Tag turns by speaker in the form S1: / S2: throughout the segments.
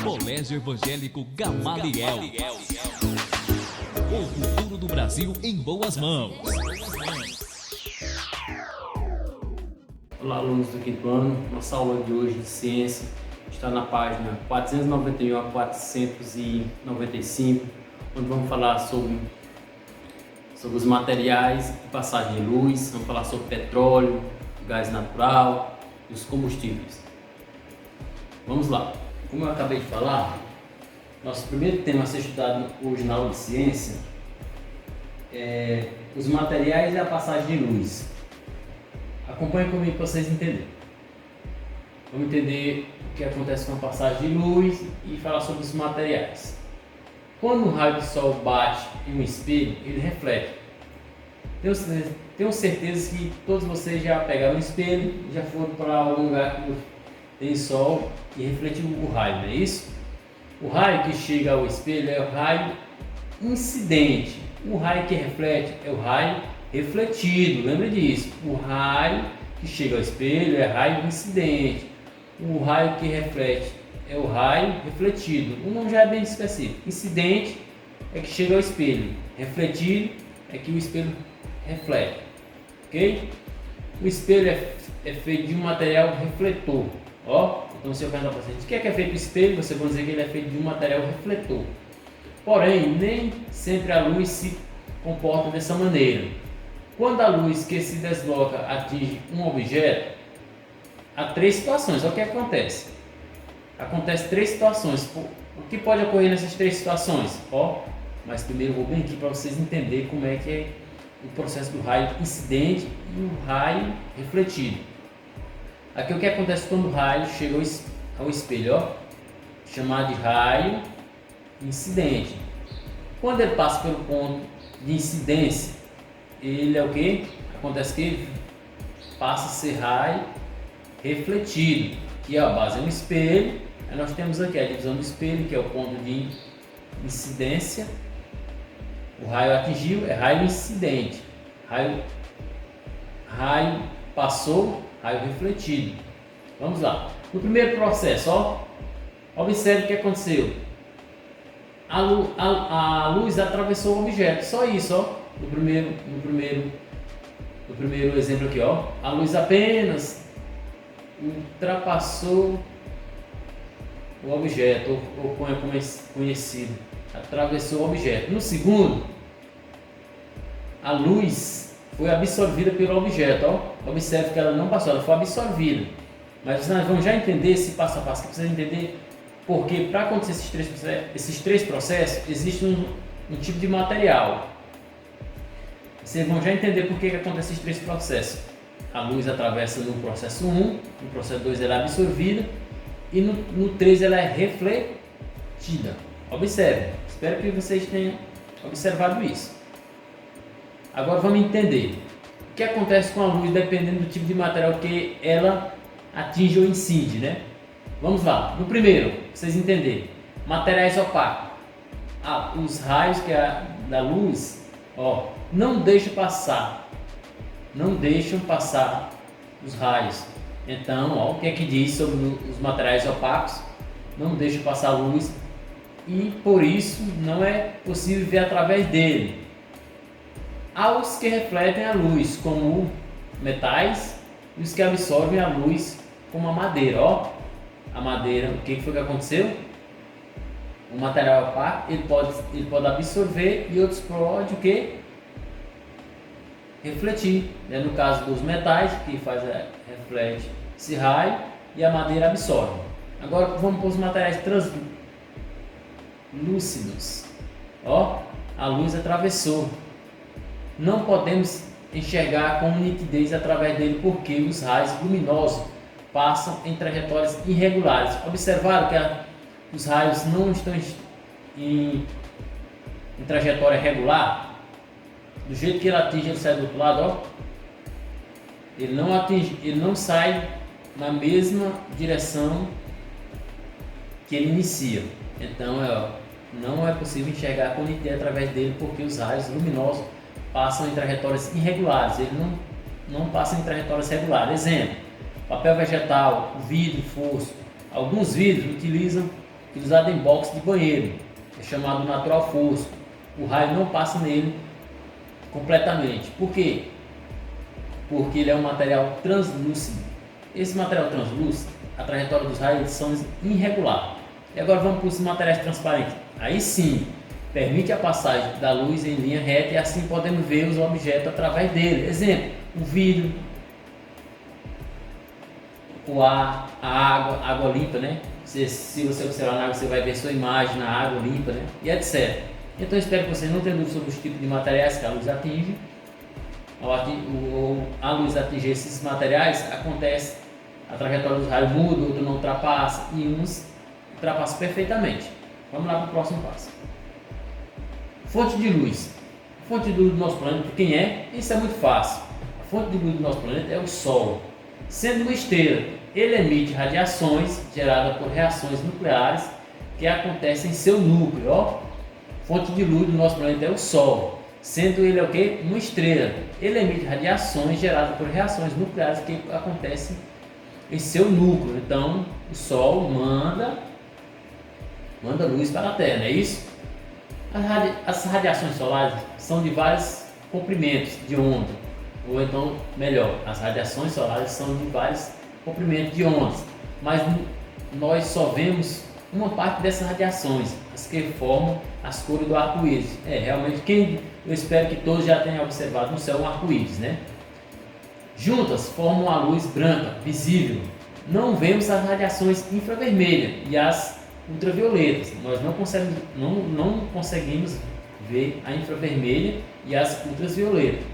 S1: Colégio Evangélico Gamaliel. O futuro do Brasil em boas mãos.
S2: Olá, alunos do quinto ano. Nossa aula de hoje de ciência está na página 491 a 495, onde vamos falar sobre os materiais de passagem de luz, vamos falar sobre petróleo, gás natural e os combustíveis. Vamos lá. Como eu acabei de falar, nosso primeiro tema a ser estudado hoje na aula de ciência é os materiais e a passagem de luz. Acompanhe comigo para vocês entenderem. Vamos entender o que acontece com a passagem de luz e falar sobre os materiais. Quando um raio de sol bate em um espelho, ele reflete. Tenho certeza que todos vocês já pegaram o espelho, já foram para algum lugar que tem sol e refletiu o raio, não é isso? O raio que chega ao espelho é o raio incidente. O raio que reflete é o raio refletido. Lembre disso. O raio que chega ao espelho é raio incidente. O raio que reflete é o raio refletido. O nome já é bem específico. Incidente é que chega ao espelho. Refletido é que o espelho reflete. Ok? O espelho é feito de um material refletor. Ó, então se eu perguntar para vocês o que é feito o espelho, você vai dizer que ele é feito de um material refletor. Porém, nem sempre a luz se comporta dessa maneira. Quando a luz que se desloca atinge um objeto, há três situações. Olha o que acontece. Acontece três situações. O que pode ocorrer nessas três situações? Ó, mas primeiro eu vou bem aqui para vocês entenderem como é que é o processo do raio incidente e o raio refletido. Aqui o que acontece quando o raio chega ao espelho, ó, chamado de raio incidente. Quando ele passa pelo ponto de incidência, ele é o que? Acontece que passa a ser raio refletido, que a base é um espelho. Aí nós temos aqui a divisão do espelho, que é o ponto de incidência. O raio atingiu, é raio incidente. Raio passou, raio refletido. Vamos lá. No primeiro processo, ó, observe o que aconteceu. A luz atravessou o objeto, só isso, ó. No primeiro exemplo aqui, ó, a luz apenas ultrapassou o objeto, ou como é conhecido, atravessou o objeto. No segundo, a luz foi absorvida pelo objeto, ó. Observe que ela não passou, ela foi absorvida. Mas nós vamos já entender esse passo a passo, que precisa entender porque para acontecer esses três processos, existe um tipo de material. Vocês vão já entender por que acontece esses três processos. A luz atravessa no processo 1, no processo 2 ela é absorvida e no 3 ela é refletida. Observe, espero que vocês tenham observado isso. Agora vamos entender o que acontece com a luz dependendo do tipo de material que ela atinge ou incide, né? Vamos lá, no primeiro, para vocês entenderem, materiais opacos. Os raios da luz, ó, não deixam passar os raios. Então, ó, o que é que diz sobre os materiais opacos? Não deixam passar a luz e por isso não é possível ver através dele. Há os que refletem a luz, como metais, e os que absorvem a luz, como a madeira. Ó, a madeira, o que foi que aconteceu? O material opaco ele pode absorver e outros pode o que? Refletir, né? No caso dos metais, que reflete esse raio, e a madeira absorve. Agora vamos para os materiais translúcidos. Ó, a luz atravessou. Não podemos enxergar com nitidez através dele porque os raios luminosos passam em trajetórias irregulares. Observaram que os raios não estão em trajetória regular? Do jeito que ele atinge, ele sai do outro lado, ó. Ele não sai na mesma direção que ele inicia. Então, não é possível enxergar com nitidez através dele porque os raios luminosos passam em trajetórias irregulares. Ele não passa em trajetórias regulares. Exemplo: papel vegetal, vidro, fosco. Alguns vidros utilizam utilizado em box de banheiro, é chamado natural fosco. O raio não passa nele completamente. Por quê? Porque ele é um material translúcido. Esse material translúcido, a trajetória dos raios são irregular. E agora vamos para os materiais transparentes. Aí sim, permite a passagem da luz em linha reta e assim podemos ver os objetos através dele. Exemplo, o vidro, o ar, a água limpa, né? Se você observar na água, você vai ver sua imagem na água limpa, né? E etc. Então espero que vocês não tenham dúvida sobre os tipos de materiais que a luz atinge. A luz atingir esses materiais, acontece, a trajetória dos raios muda, outro não ultrapassa e uns ultrapassam perfeitamente. Vamos lá para o próximo passo. Fonte de luz. A fonte de luz do nosso planeta, quem é? Isso é muito fácil. A fonte de luz do nosso planeta é o Sol. Sendo uma estrela, ele emite radiações geradas por reações nucleares que acontecem em seu núcleo. Ó. Fonte de luz do nosso planeta é o Sol. Sendo ele o quê? Uma estrela. Ele emite radiações geradas por reações nucleares que acontecem em seu núcleo. Então, o Sol manda luz para a Terra, não é isso? As radiações solares são de vários comprimentos de onda, ou então, melhor, as radiações solares são de vários comprimentos de ondas, mas nós só vemos uma parte dessas radiações, as que formam as cores do arco-íris. Realmente, eu espero que todos já tenham observado no céu um arco-íris, né? Juntas formam a luz branca, visível. Não vemos as radiações infravermelhas e as ultravioletas. Nós não conseguimos ver a infravermelha e as ultravioletas.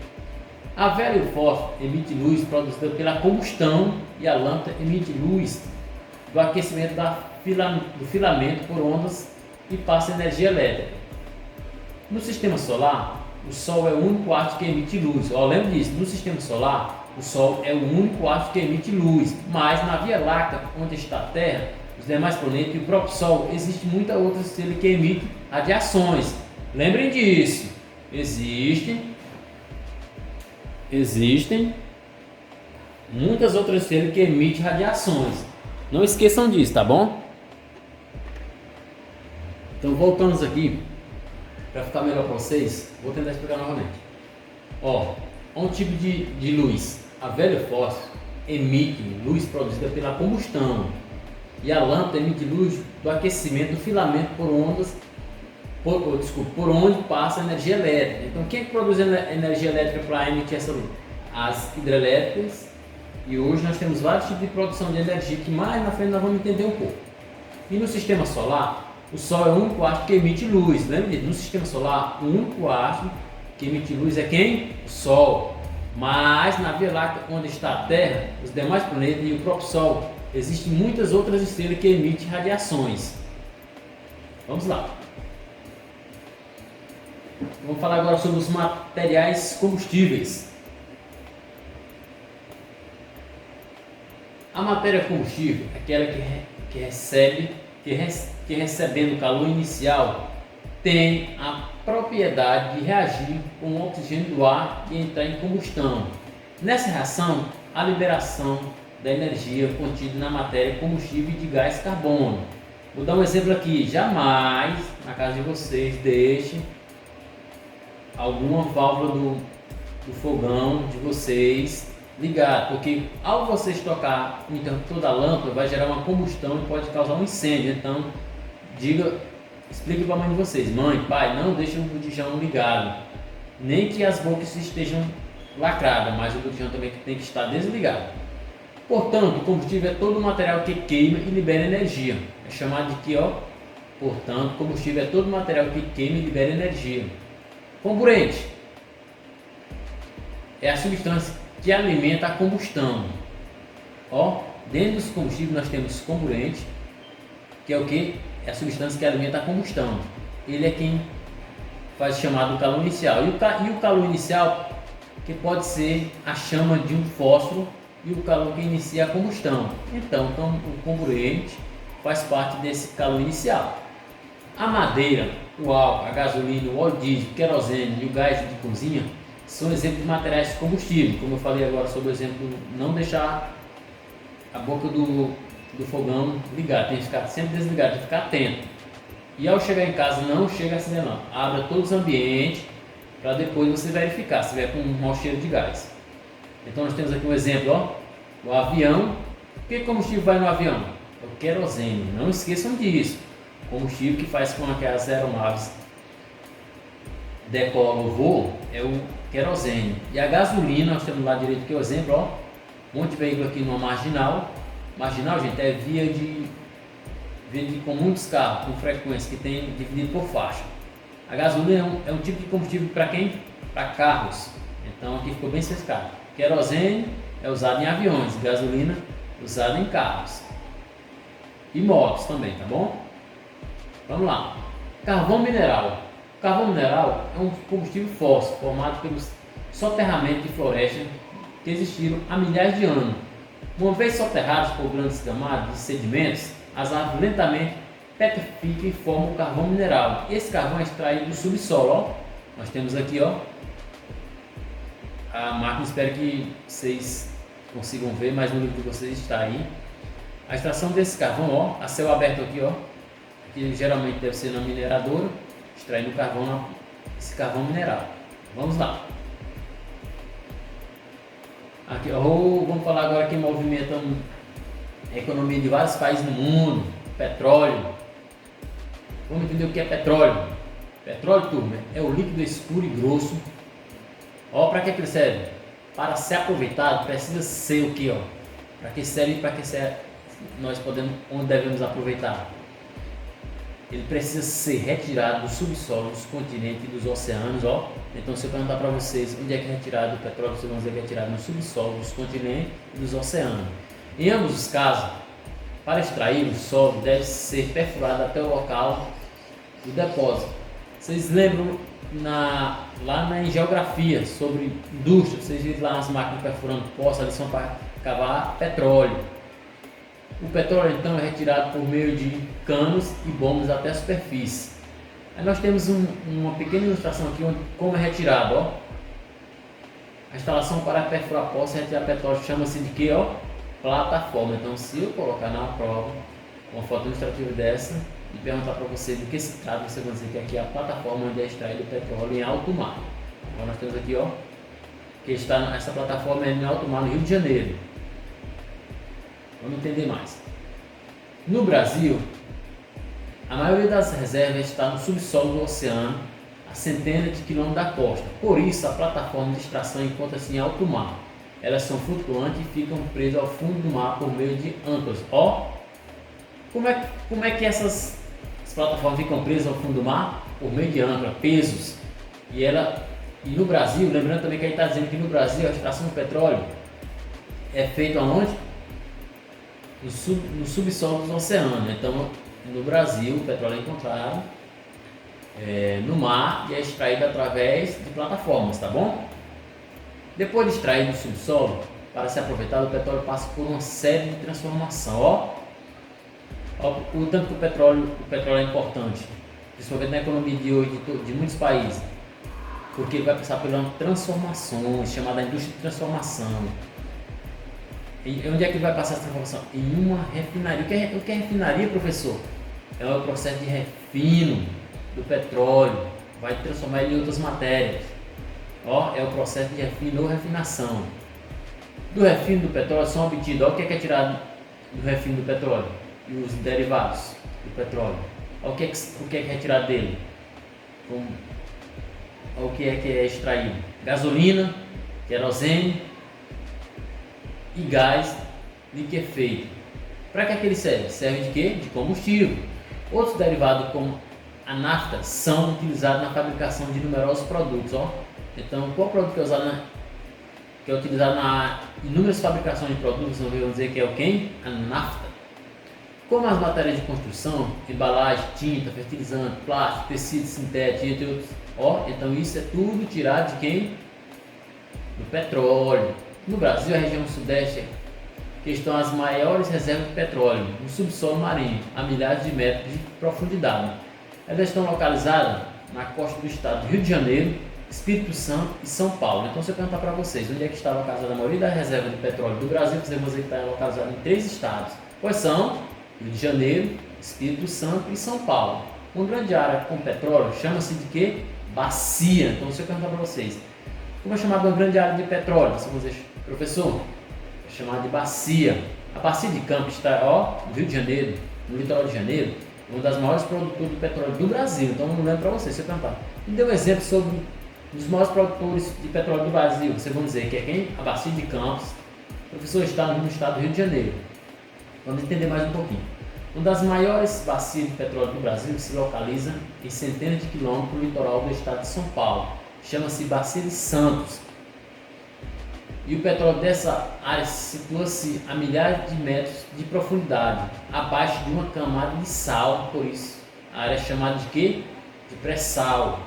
S2: A vela e o fósforo emite luz produzida pela combustão e a lâmpada emite luz do aquecimento do filamento por ondas e passa energia elétrica. No sistema solar, o Sol é o único astro que emite luz. Lembra disso? No sistema solar, o Sol é o único astro que emite luz, mas na Via Láctea, onde está a Terra, os demais planetas e o próprio Sol, existem muitas outras estrelas que emitem radiações. Lembrem disso. Existem muitas outras estrelas que emitem radiações. Não esqueçam disso, tá bom? Então, voltamos aqui, para ficar melhor para vocês, vou tentar explicar novamente. Um tipo de luz. A vela e o fósforo emitem luz produzida pela combustão e a lâmpada emite luz do aquecimento do filamento por onde passa a energia elétrica. Então, quem é que produz energia elétrica para emitir essa luz? As hidrelétricas. E hoje nós temos vários tipos de produção de energia que mais na frente nós vamos entender um pouco. E no sistema solar, o Sol é o único astro que emite luz. Lembra disso? No sistema solar, o único astro que emite luz é quem? O Sol. Mas na Via Láctea, onde está a Terra, os demais planetas e o próprio Sol, existem muitas outras estrelas que emitem radiações. Vamos lá. Vamos falar agora sobre os materiais combustíveis. A matéria combustível é aquela que recebendo o calor inicial tem a propriedade de reagir com o oxigênio do ar e entrar em combustão. Nessa reação, a liberação da energia contida na matéria combustível de gás carbono. Vou dar um exemplo aqui. Jamais na casa de vocês deixem alguma válvula do fogão de vocês ligado, porque ao vocês tocar o interruptor da lâmpada vai gerar uma combustão e pode causar um incêndio. Então explique para a mãe de vocês: mãe, pai, não deixem o botijão ligado, nem que as bocas estejam lacradas, mas o botijão também tem que estar desligado. Portanto, o combustível é todo material que queima e libera energia. É chamado de que, portanto, combustível é todo material que queima e libera energia. Comburente é a substância que alimenta a combustão. Dentro dos combustíveis nós temos comburente, que é o que? É a substância que alimenta a combustão. Ele é quem faz o chamado calor inicial. E o calor inicial, que pode ser a chama de um fósforo e o calor que inicia a combustão. Então o comburente faz parte desse calor inicial. A madeira, o álcool, a gasolina, o óleo diesel, o querosene e o gás de cozinha são exemplos de materiais de combustível. Como eu falei agora sobre o exemplo de não deixar a boca do do fogão ligado, tem que ficar sempre desligado, tem que ficar atento. E ao chegar em casa, não chega acelerando, abra todos os ambientes para depois você verificar se tiver com um mau cheiro de gás. Então nós temos aqui um exemplo, ó, o avião. Que combustível vai no avião? É o querosene, não esqueçam disso. O combustível que faz com que as aeronaves decolam o voo é o querosene. E a gasolina, nós temos lá direito aqui o exemplo, ó, um monte de veículo aqui numa marginal. Marginal, gente, é via de com muitos carros, com frequência, que tem dividido por faixa. A gasolina é um tipo de combustível para quem? Para carros. Então aqui ficou bem especificado. Querosene é usado em aviões, gasolina usada em carros e motos também, tá bom? Vamos lá. Carvão mineral. Carvão mineral é um combustível fóssil formado pelos soterramentos de floresta que existiram há milhares de anos. Uma vez soterrados por grandes camadas de sedimentos, as árvores lentamente petrificam e formam o carvão mineral. Esse carvão é extraído do subsolo. Ó. Nós temos aqui, ó, a máquina, espero que vocês consigam ver, mas no livro de vocês está aí. A extração desse carvão, ó, a céu aberto aqui, ó, que geralmente deve ser na mineradora, extraindo o carvão, esse carvão mineral. Vamos lá. Aqui, ó, vamos falar agora que movimenta a economia de vários países no mundo. Petróleo. Vamos entender o que é petróleo. Petróleo, turma, é o líquido escuro e grosso. Ó, para que ele serve? Para ser aproveitado, precisa ser o que, ó? Para que serve e para que serve? Nós podemos, onde devemos aproveitar? Ele precisa ser retirado do subsolo, dos continentes e dos oceanos, ó. Então, se eu perguntar para vocês onde é que é retirado o petróleo, vocês vão dizer que é retirado no subsolo, dos continentes e dos oceanos. Em ambos os casos, para extrair o solo deve ser perfurado até o local do depósito. Vocês lembram lá na geografia sobre indústria, vocês viram lá as máquinas perfurando poços, ali são para cavar petróleo. O petróleo então é retirado por meio de canos e bombas até a superfície. Aí nós temos uma pequena ilustração aqui onde como é retirado, ó. A instalação para perfurar poços e retirar petróleo chama-se de que, ó? Plataforma. Então, se eu colocar na prova uma foto ilustrativa dessa e perguntar para você do que se trata, você vai dizer que aqui é a plataforma onde é extraído o petróleo em alto mar. Então, nós temos aqui, ó, que essa plataforma é em alto mar no Rio de Janeiro. Vamos entender mais. No Brasil, a maioria das reservas está no subsolo do oceano, a centenas de quilômetros da costa. Por isso, a plataforma de extração encontra-se em alto mar. Elas são flutuantes e ficam presas ao fundo do mar por meio de âncoras. Ó, como é que essas plataformas ficam presas ao fundo do mar? Por meio de âncora, pesos. E no Brasil, lembrando também que a gente está dizendo que no Brasil a extração do petróleo é feita aonde? No subsolo dos oceanos. Então, no Brasil, o petróleo é encontrado no mar e é extraído através de plataformas, tá bom? Depois de extraído do subsolo, para ser aproveitado, o petróleo passa por uma série de transformação. Ó, o tanto que o petróleo é importante, principalmente na economia de hoje de muitos países, porque ele vai passar por uma transformação chamada indústria de transformação. E onde é que ele vai passar essa transformação? Em uma refinaria. O que é refinaria, professor? É o processo de refino do petróleo, vai transformar ele em outras matérias. Ó, é o processo de refino ou refinação. Do refino do petróleo são obtidos, ó, o que é tirado do refino do petróleo e os derivados do petróleo. Ó, o que é retirado dele? O que é extraído? Gasolina, querosene e gás liquefeito. Para que ele serve? Serve de quê? De combustível. Outros derivados como a nafta são utilizados na fabricação de numerosos produtos. Ó. Então, qual produto que é utilizado na inúmeras fabricações de produtos? Vamos dizer que é o quê? A nafta. Como as matérias de construção, embalagem, tinta, fertilizante, plástico, tecido sintético, entre outros. Ó, então isso é tudo tirado de quem? Do petróleo. No Brasil, a região sudeste, que estão as maiores reservas de petróleo no subsolo marinho, a milhares de metros de profundidade. Elas estão localizadas na costa do estado do Rio de Janeiro, Espírito Santo e São Paulo. Então, se eu perguntar para vocês onde é que está localizada a maioria da reserva de petróleo do Brasil, vocês vão dizer que está localizada em 3 estados: Quais são? Rio de Janeiro, Espírito Santo e São Paulo. Uma grande área com petróleo chama-se de quê? Bacia. Então, se eu perguntar para vocês, como é chamada uma grande área de petróleo? Você vai dizer, professor, é chamada de bacia. A bacia de Campos está, no Rio de Janeiro, no litoral de Janeiro, uma das maiores produtoras de petróleo do Brasil. Então, eu não lembro para vocês, se eu perguntar. Me dê um exemplo sobre um dos maiores produtores de petróleo do Brasil. Vocês vão dizer que é quem? A bacia de Campos. O professor está no estado do Rio de Janeiro. Vamos entender mais um pouquinho. Uma das maiores bacias de petróleo do Brasil se localiza em centenas de quilômetros do litoral do estado de São Paulo. Chama-se Bacia de Santos. E o petróleo dessa área situa-se a milhares de metros de profundidade, abaixo de uma camada de sal, por isso a área é chamada de quê? De pré-sal.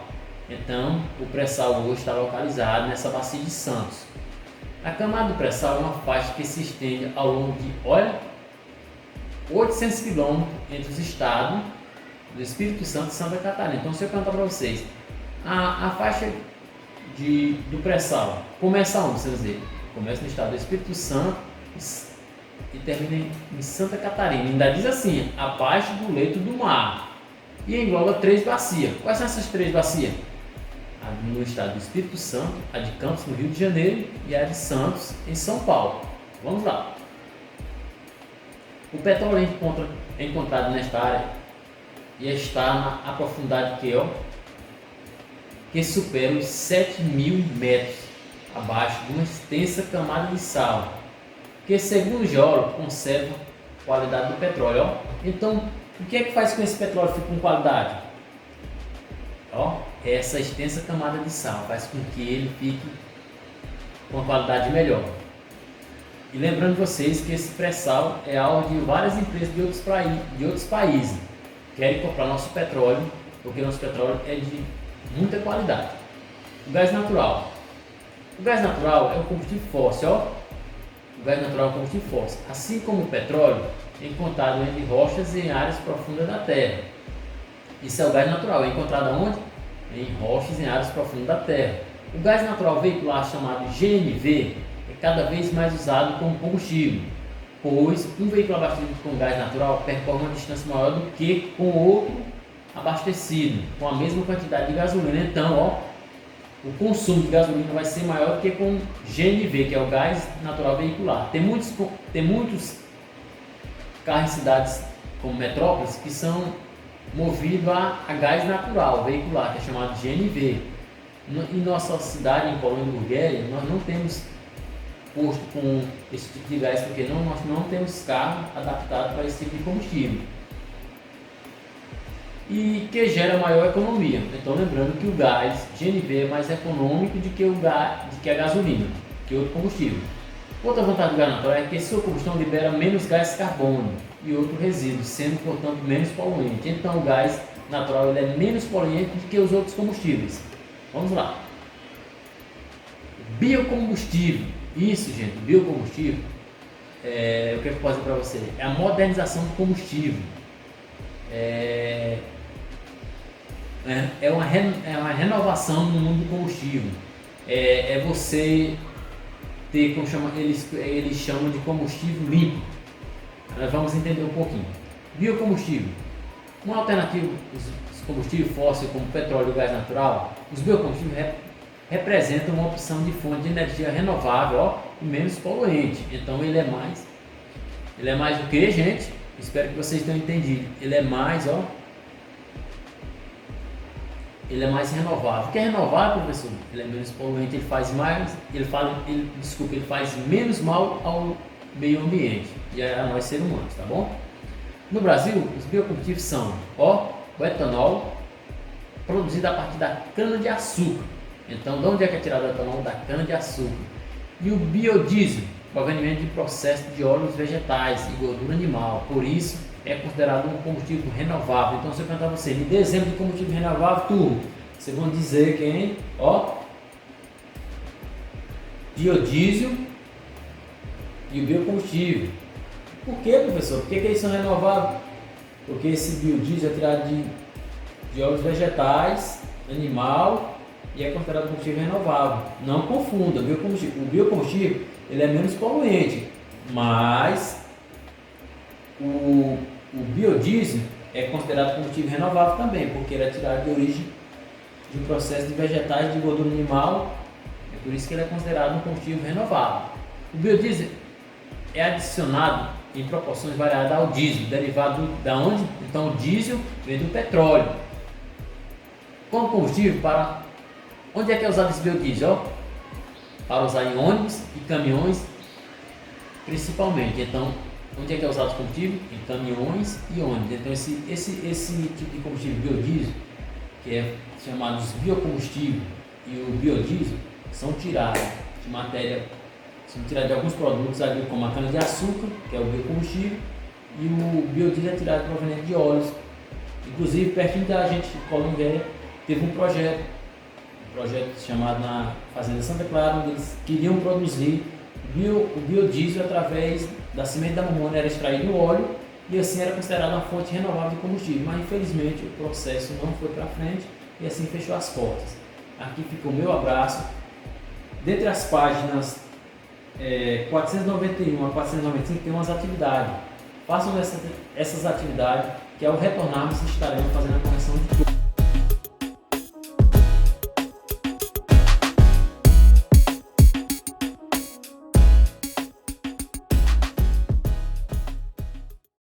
S2: Então, o pré-sal hoje está localizado nessa Bacia de Santos. A camada do pré-sal é uma faixa que se estende ao longo de, 800 quilômetros entre os estados do Espírito Santo e Santa Catarina. Então, se eu perguntar para vocês, a faixa do pré-sal começa onde, vocês dizer? Começa no estado do Espírito Santo e termina em Santa Catarina. Ainda diz assim, abaixo do leito do mar. E engloba 3 bacias. Quais são essas 3 bacias? A no estado do Espírito Santo, a de Campos, no Rio de Janeiro, e a de Santos, em São Paulo. Vamos lá. O petróleo é encontrado nesta área e está na profundidade que supera os 7.000 metros abaixo de uma extensa camada de sal, que segundo o geólogo conserva a qualidade do petróleo. Então, o que é que faz com esse petróleo ficar com qualidade? Essa extensa camada de sal faz com que ele fique com uma qualidade melhor. E lembrando vocês que esse pré-sal é alvo de várias empresas de outros países que querem comprar nosso petróleo, porque nosso petróleo é de muita qualidade. O gás natural. O gás natural é um combustível fóssil. O gás natural é um combustível fóssil. Assim como o petróleo, é encontrado entre rochas e em áreas profundas da Terra. Isso é o gás natural. É encontrado onde? Em rochas e em áreas profundas da Terra. O gás natural veicular, chamado GNV, é cada vez mais usado como combustível, pois um veículo abastecido com gás natural percorre uma distância maior do que com outro abastecido com a mesma quantidade de gasolina. Então, o consumo de gasolina vai ser maior do que com GNV, que é o gás natural veicular. Tem muitos carros em cidades como metrópoles que são movidos a gás natural veicular, que é chamado de GNV. Em nossa cidade, em Colônia Burguéria, nós não temos posto com esse tipo de gás, porque nós não temos carro adaptado para esse tipo de combustível e que gera maior economia. Então, lembrando que o gás GNV é mais econômico do que a gasolina, que outro combustível. Outra vantagem do gás natural é que sua combustão libera menos gás carbônico e outro resíduo, sendo portanto menos poluente. Então, o gás natural ele é menos poluente do que os outros combustíveis. Vamos lá. Biocombustível. Isso, gente, biocombustível, o que eu posso dizer para você? É a modernização do combustível. É uma renovação no mundo do combustível. É você ter, como eles chamam de combustível limpo. Nós vamos entender um pouquinho. Biocombustível. Uma alternativa aos combustíveis fósseis como petróleo e gás natural, os biocombustíveis representa uma opção de fonte de energia renovável e menos poluente. Então ele é mais do que, gente? Espero que vocês tenham entendido. Ele é mais renovável. O que é renovável, professor? Ele é menos poluente, ele faz menos mal ao meio ambiente e a nós seres humanos, tá bom? No Brasil, os biocombustíveis são o etanol, produzido a partir da cana-de-açúcar. Então, de onde é que é tirado o etanol? Da cana-de-açúcar. E o biodiesel, proveniente de processo de óleos vegetais e gordura animal. Por isso, é considerado um combustível renovável. Então, se eu perguntar a você, me dê exemplo de combustível renovável, turma. Vocês vão dizer quem? Biodiesel e o biocombustível. Por que, professor? Por que eles são renováveis? Porque esse biodiesel é tirado de óleos vegetais, animal, e é considerado combustível renovável. Não confunda, o biocombustível ele é menos poluente, mas O biodiesel é considerado combustível renovável também, porque ele é tirado de origem de um processo de vegetais de gordura animal, é por isso que ele é considerado um combustível renovável. O biodiesel é adicionado em proporções variadas ao diesel, derivado da onde? Então o diesel vem do petróleo. Como combustível, para onde é que é usado esse biodiesel? Para usar em ônibus e caminhões principalmente. Então, onde é que é usado o combustível? Em caminhões e ônibus. Então esse tipo de combustível biodiesel, que é chamado de biocombustível, e o biodiesel são tirados de matéria, são tirados de alguns produtos ali, como a cana-de-açúcar, que é o biocombustível, e o biodiesel é tirado proveniente de óleos. Inclusive, pertinho da gente, de Colombiana, teve um projeto chamado na Fazenda Santa Clara, onde eles queriam produzir o biodiesel através da semente da mamona, era extraído o óleo e assim era considerada uma fonte renovável de combustível, mas infelizmente o processo não foi para frente e assim fechou as portas. Aqui fica o meu abraço. Dentre as páginas 491 a 495 tem umas atividades. Façam essas atividades que ao retornarmos estaremos fazendo a correção de tudo.